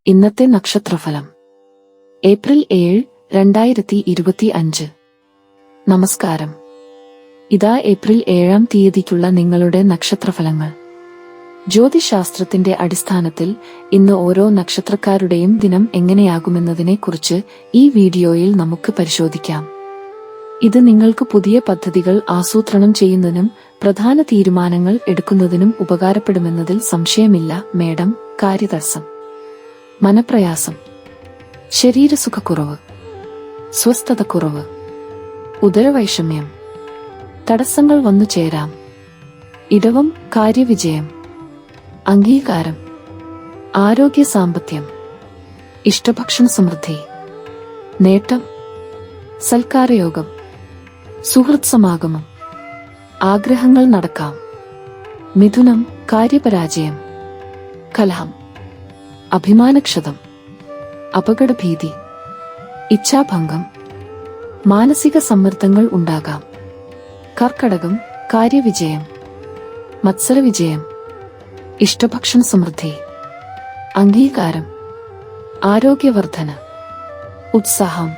ഇന്നത്തെ നക്ഷത്രഫലം ഏപ്രിൽ 7, 2025. നമസ്കാരം. ഇതാ ഏപ്രിൽ 7-ാം തീയതിക്കുള്ള നിങ്ങളുടെ നക്ഷത്രഫലങ്ങൾ. ജ്യോതിശാസ്ത്രത്തിന്റെ അടിസ്ഥാനത്തിൽ ഇന്ന് ഓരോ നക്ഷത്രക്കാരുടെയും ദിനം എങ്ങനെയാകുമെന്നതിനെക്കുറിച്ച് ഈ വീഡിയോയിൽ നമുക്ക് പരിശോധിക്കാം. ഇത് നിങ്ങൾക്ക് പുതിയ പദ്ധതികൾ ആസൂത്രണം ചെയ്യുന്നതിനും പ്രധാന തീരുമാനങ്ങൾ എടുക്കുന്നതിനും ഉപകാരപ്പെടുമെന്നതിൽ സംശയമില്ല. മേടം. കാര്യതടസ്സം, മനപ്രയാസം, ശരീരസുഖക്കുറവ്, സ്വസ്ഥതക്കുറവ്, ഉദരവൈഷമ്യം, തടസ്സങ്ങൾ വന്നു ചേരാം. ഇടവം. കാര്യവിജയം, അംഗീകാരം, ആരോഗ്യ സാമ്പത്യം, ഇഷ്ടഭക്ഷണ സമൃദ്ധി, നേട്ടം, സൽക്കാരയോഗം, സുഹൃത്ത് സമാഗമം, ആഗ്രഹങ്ങൾ നടക്കാം. മിഥുനം. കാര്യപരാജയം, കലഹം, അഭിമാനക്ഷതം, അപകടഭീതി, ഇച്ഛാഭംഗം, മാനസിക സമ്മർദ്ദങ്ങൾ ഉണ്ടാകാം. കർക്കടകം. കാര്യവിജയം, മത്സരവിജയം, ഇഷ്ടഭക്ഷണ സമൃദ്ധി, അംഗീകാരം, ആരോഗ്യവർദ്ധന, ഉത്സാഹം,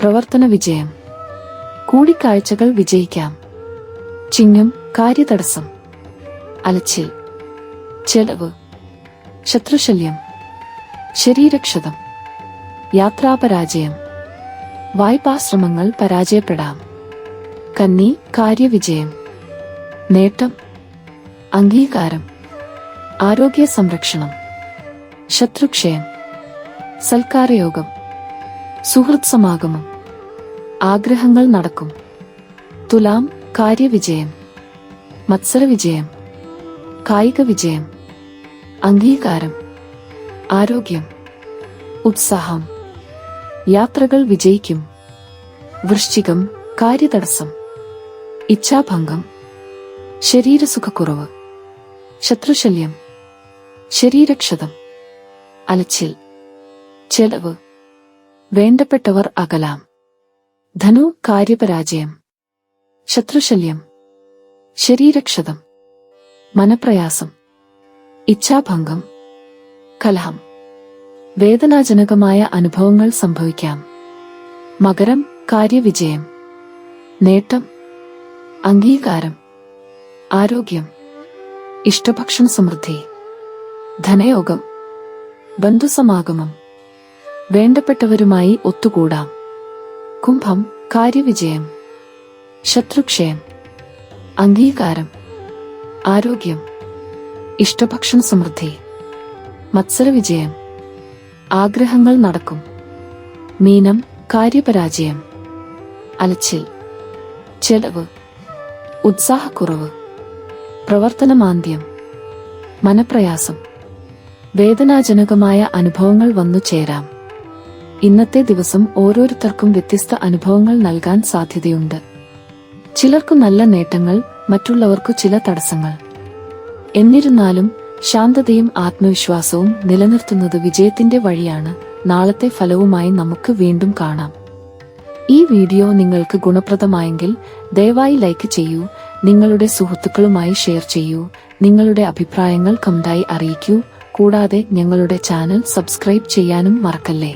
പ്രവർത്തന വിജയം, കൂടിക്കാഴ്ചകൾ വിജയിക്കാം. ചിങ്ങം. കാര്യതടസ്സം, അലച്ചിൽ, ചെലവ്, ശത്രുശല്യം, ശരീരക്ഷതം, യാത്രാപരാജയം, വായ്പാശ്രമങ്ങൾ പരാജയപ്പെടാം. കന്നി. കാര്യവിജയം, നേട്ടം, അംഗീകാരം, ആരോഗ്യ സംരക്ഷണം, ശത്രുക്ഷയം, സൽക്കാരയോഗം, സുഹൃത്ത് സമാഗമം, ആഗ്രഹങ്ങൾ നടക്കും. തുലാം. കാര്യവിജയം, മത്സരവിജയം, കായിക വിജയം, അംഗീകാരം, ആരോഗ്യം, ഉത്സാഹം, യാത്രകൾ വിജയിക്കും. വൃശ്ചികം. കാര്യതടസ്സം, ഇച്ഛാഭംഗം, ശരീരസുഖക്കുറവ്, ശത്രുശല്യം, ശരീരക്ഷതം, അലച്ചിൽ, ചെലവ്, വേണ്ടപ്പെട്ടവർ അകലാം. ധനു. കാര്യപരാജയം, ശത്രുശല്യം, ശരീരക്ഷതം, മനപ്രയാസം, ഇച്ഛാഭംഗം, കലഹം, വേദനാജനകമായ അനുഭവങ്ങൾ സംഭവിക്കാം. മകരം. കാര്യവിജയം, നേട്ടം, അംഗീകാരം, ആരോഗ്യം, ഇഷ്ടഭക്ഷണ സമൃദ്ധി, ധനയോഗം, ബന്ധുസമാഗമം, വേണ്ടപ്പെട്ടവരുമായി ഒത്തുകൂടാം. കുംഭം. കാര്യവിജയം, ശത്രുക്ഷയം, അംഗീകാരം, ആരോഗ്യം, ഇഷ്ടഭക്ഷണ സമൃദ്ധി, മത്സരവിജയം, ആഗ്രഹങ്ങൾ നടക്കും. മീനം. കാര്യപരാജയം, അലച്ചിൽ, ചെലവ്, ഉത്സാഹക്കുറവ്, പ്രവർത്തനമാന്ദ്യം, മനപ്രയാസം, വേദനാജനകമായ അനുഭവങ്ങൾ വന്നു ചേരാം. ഇന്നത്തെ ദിവസം ഓരോരുത്തർക്കും വ്യത്യസ്ത അനുഭവങ്ങൾ നൽകാൻ സാധ്യതയുണ്ട്. ചിലർക്കു നല്ല നേട്ടങ്ങൾ, മറ്റുള്ളവർക്കു ചില തടസ്സങ്ങൾ. എന്നിരുന്നാലും ശാന്തതയും ആത്മവിശ്വാസവും നിലനിർത്തുന്നത് വിജയത്തിന്റെ വഴിയാണ്. നാളത്തെ ഫലവുമായി നമുക്ക് വീണ്ടും കാണാം. ഈ വീഡിയോ നിങ്ങൾക്ക് ഗുണപ്രദമായെങ്കിൽ ദയവായി ലൈക്ക് ചെയ്യൂ, നിങ്ങളുടെ സുഹൃത്തുക്കളുമായി ഷെയർ ചെയ്യൂ, നിങ്ങളുടെ അഭിപ്രായങ്ങൾ കമന്റായി അറിയിക്കൂ. കൂടാതെ ഞങ്ങളുടെ ചാനൽ സബ്സ്ക്രൈബ് ചെയ്യാനും മറക്കല്ലേ.